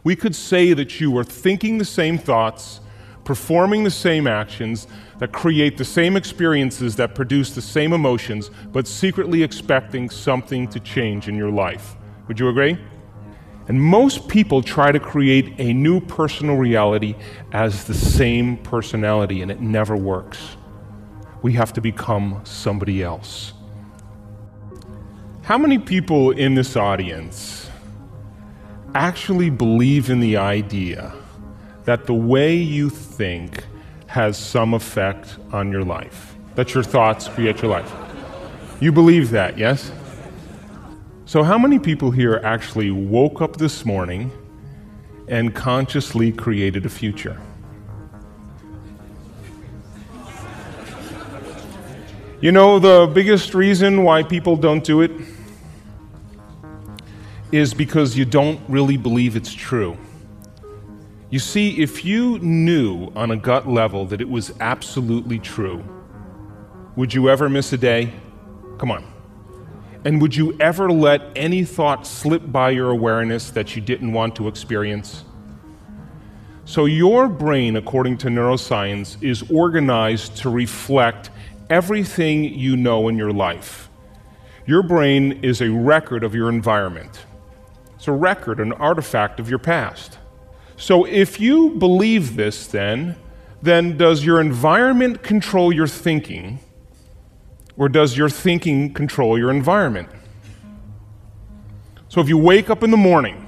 We could say that you are thinking the same thoughts, performing the same actions, that create the same experiences, that produce the same emotions, but secretly expecting something to change in your life. Would you agree? And most people try to create a new personal reality as the same personality, and it never works. We have to become somebody else. How many people in this audience actually believe in the idea that the way you think has some effect on your life? That your thoughts create your life? You believe that, yes? So how many people here actually woke up this morning and consciously created a future? You know, the biggest reason why people don't do it is because you don't really believe it's true. You see, if you knew on a gut level that it was absolutely true, would you ever miss a day? Come on. And would you ever let any thought slip by your awareness that you didn't want to experience? So your brain, according to neuroscience, is organized to reflect everything you know in your life. Your brain is a record of your environment. It's a record, an artifact of your past. So if you believe this, then does your environment control your thinking, or does your thinking control your environment? So if you wake up in the morning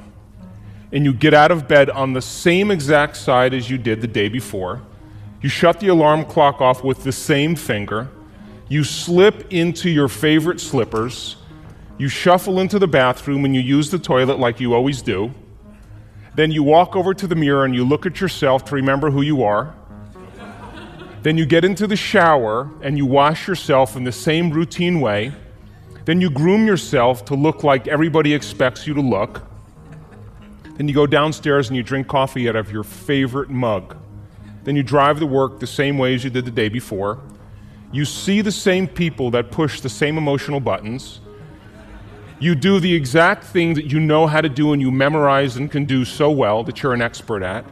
and you get out of bed on the same exact side as you did the day before, you shut the alarm clock off with the same finger, you slip into your favorite slippers, you shuffle into the bathroom and you use the toilet like you always do, then you walk over to the mirror and you look at yourself to remember who you are. Then you get into the shower and you wash yourself in the same routine way. Then you groom yourself to look like everybody expects you to look. Then you go downstairs and you drink coffee out of your favorite mug. Then you drive to work the same way as you did the day before. You see the same people that push the same emotional buttons. You do the exact thing that you know how to do and you memorize and can do so well that you're an expert at.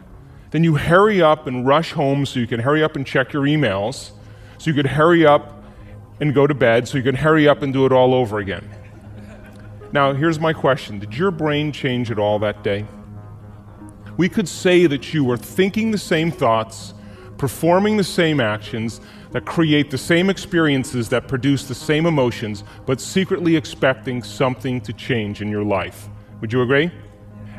Then you hurry up and rush home so you can hurry up and check your emails, so you could hurry up and go to bed, so you can hurry up and do it all over again. Now, here's my question. Did your brain change at all that day? We could say that you were thinking the same thoughts, performing the same actions, that create the same experiences, that produce the same emotions, but secretly expecting something to change in your life. Would you agree?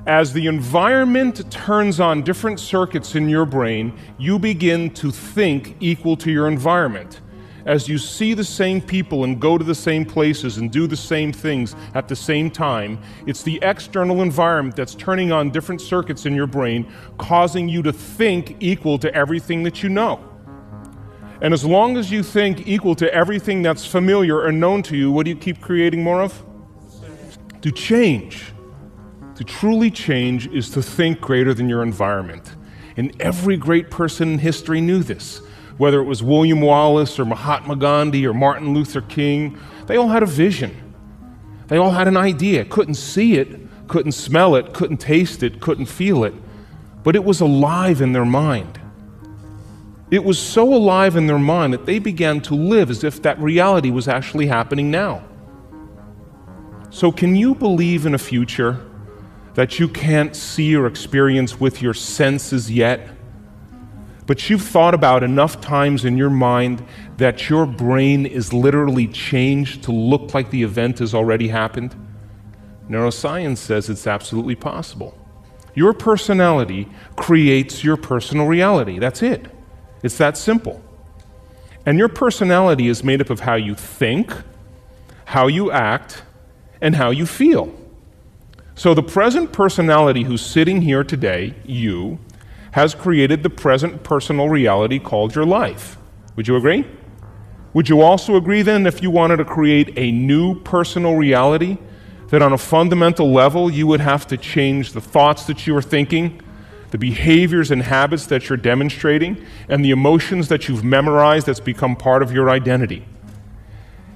As the environment turns on different circuits in your brain, you begin to think equal to your environment. As you see the same people and go to the same places and do the same things at the same time, it's the external environment that's turning on different circuits in your brain, causing you to think equal to everything that you know. And as long as you think equal to everything that's familiar or known to you, what do you keep creating more of? To change. To truly change is to think greater than your environment. And every great person in history knew this. Whether it was William Wallace or Mahatma Gandhi or Martin Luther King, they all had a vision. They all had an idea. Couldn't see it, couldn't smell it, couldn't taste it, couldn't feel it, but it was alive in their mind. It was so alive in their mind that they began to live as if that reality was actually happening now. So can you believe in a future that you can't see or experience with your senses yet, but you've thought about enough times in your mind that your brain is literally changed to look like the event has already happened? Neuroscience says it's absolutely possible. Your personality creates your personal reality. That's it. It's that simple. And your personality is made up of how you think, how you act, and how you feel. So the present personality who's sitting here today, you, has created the present personal reality called your life. Would you agree? Would you also agree then, if you wanted to create a new personal reality, that on a fundamental level you would have to change the thoughts that you are thinking, the behaviors and habits that you're demonstrating, and the emotions that you've memorized that's become part of your identity?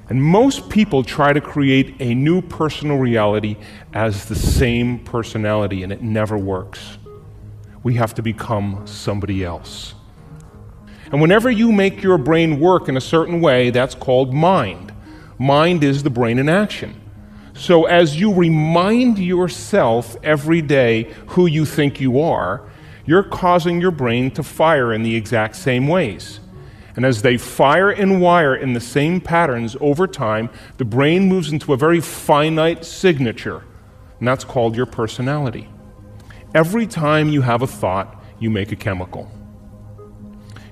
And most people try to create a new personal reality as the same personality, and it never works. We have to become somebody else. And whenever you make your brain work in a certain way, that's called mind. Mind is the brain in action. So as you remind yourself every day who you think you are, you're causing your brain to fire in the exact same ways. And as they fire and wire in the same patterns over time, the brain moves into a very finite signature, and that's called your personality. Every time you have a thought, you make a chemical.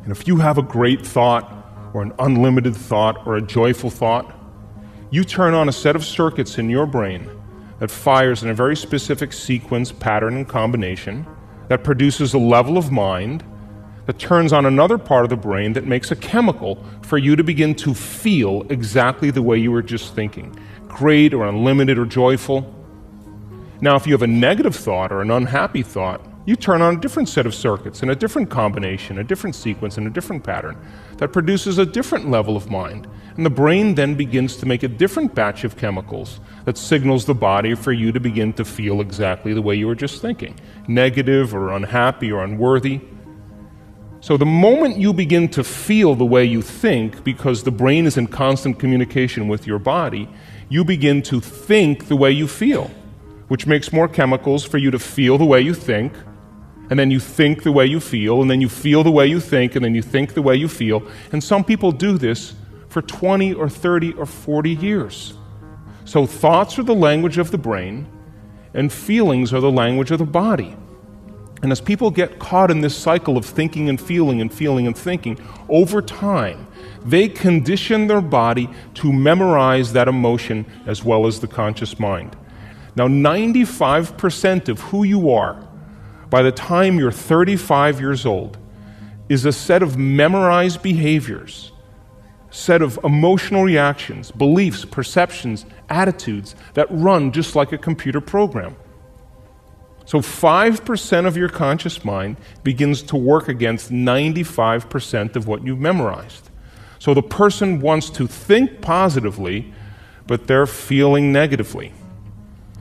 And if you have a great thought, or an unlimited thought, or a joyful thought, you turn on a set of circuits in your brain that fires in a very specific sequence, pattern, and combination that produces a level of mind that turns on another part of the brain that makes a chemical for you to begin to feel exactly the way you were just thinking, great or unlimited or joyful. Now, if you have a negative thought or an unhappy thought, you turn on a different set of circuits in a different combination, a different sequence, and a different pattern that produces a different level of mind. And the brain then begins to make a different batch of chemicals that signals the body for you to begin to feel exactly the way you were just thinking, negative or unhappy or unworthy. So the moment you begin to feel the way you think, because the brain is in constant communication with your body, you begin to think the way you feel, which makes more chemicals for you to feel the way you think, and then you think the way you feel, and then you feel the way you think, and then you think the way you feel. And some people do this for 20 or 30 or 40 years. So thoughts are the language of the brain, and feelings are the language of the body. And as people get caught in this cycle of thinking and feeling and feeling and thinking, over time, they condition their body to memorize that emotion as well as the conscious mind. Now, 95% of who you are by the time you're 35 years old is a set of memorized behaviors, set of emotional reactions, beliefs, perceptions, attitudes that run just like a computer program. So 5% of your conscious mind begins to work against 95% of what you've memorized. So the person wants to think positively, but they're feeling negatively.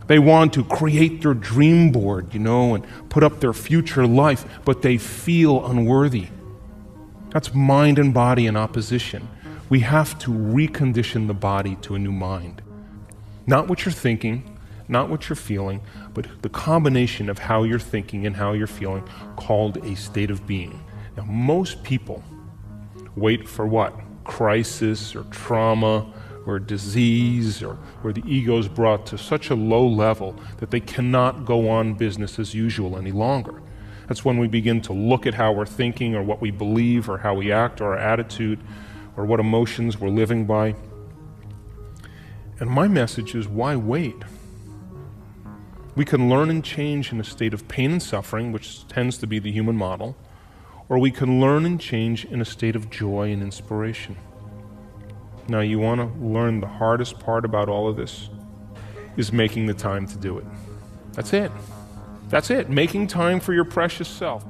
They want to create their dream board, and put up their future life, but they feel unworthy. That's mind and body in opposition. We have to recondition the body to a new mind. Not what you're thinking, not what you're feeling, but the combination of how you're thinking and how you're feeling, called a state of being. Now, most people wait for what? Crisis or trauma or disease, or where the ego is brought to such a low level that they cannot go on business as usual any longer. That's when we begin to look at how we're thinking, or what we believe, or how we act, or our attitude, or what emotions we're living by. And my message is, why wait? We can learn and change in a state of pain and suffering, which tends to be the human model, or we can learn and change in a state of joy and inspiration. Now, you want to learn the hardest part about all of this is making the time to do it. That's it. That's it. Making time for your precious self.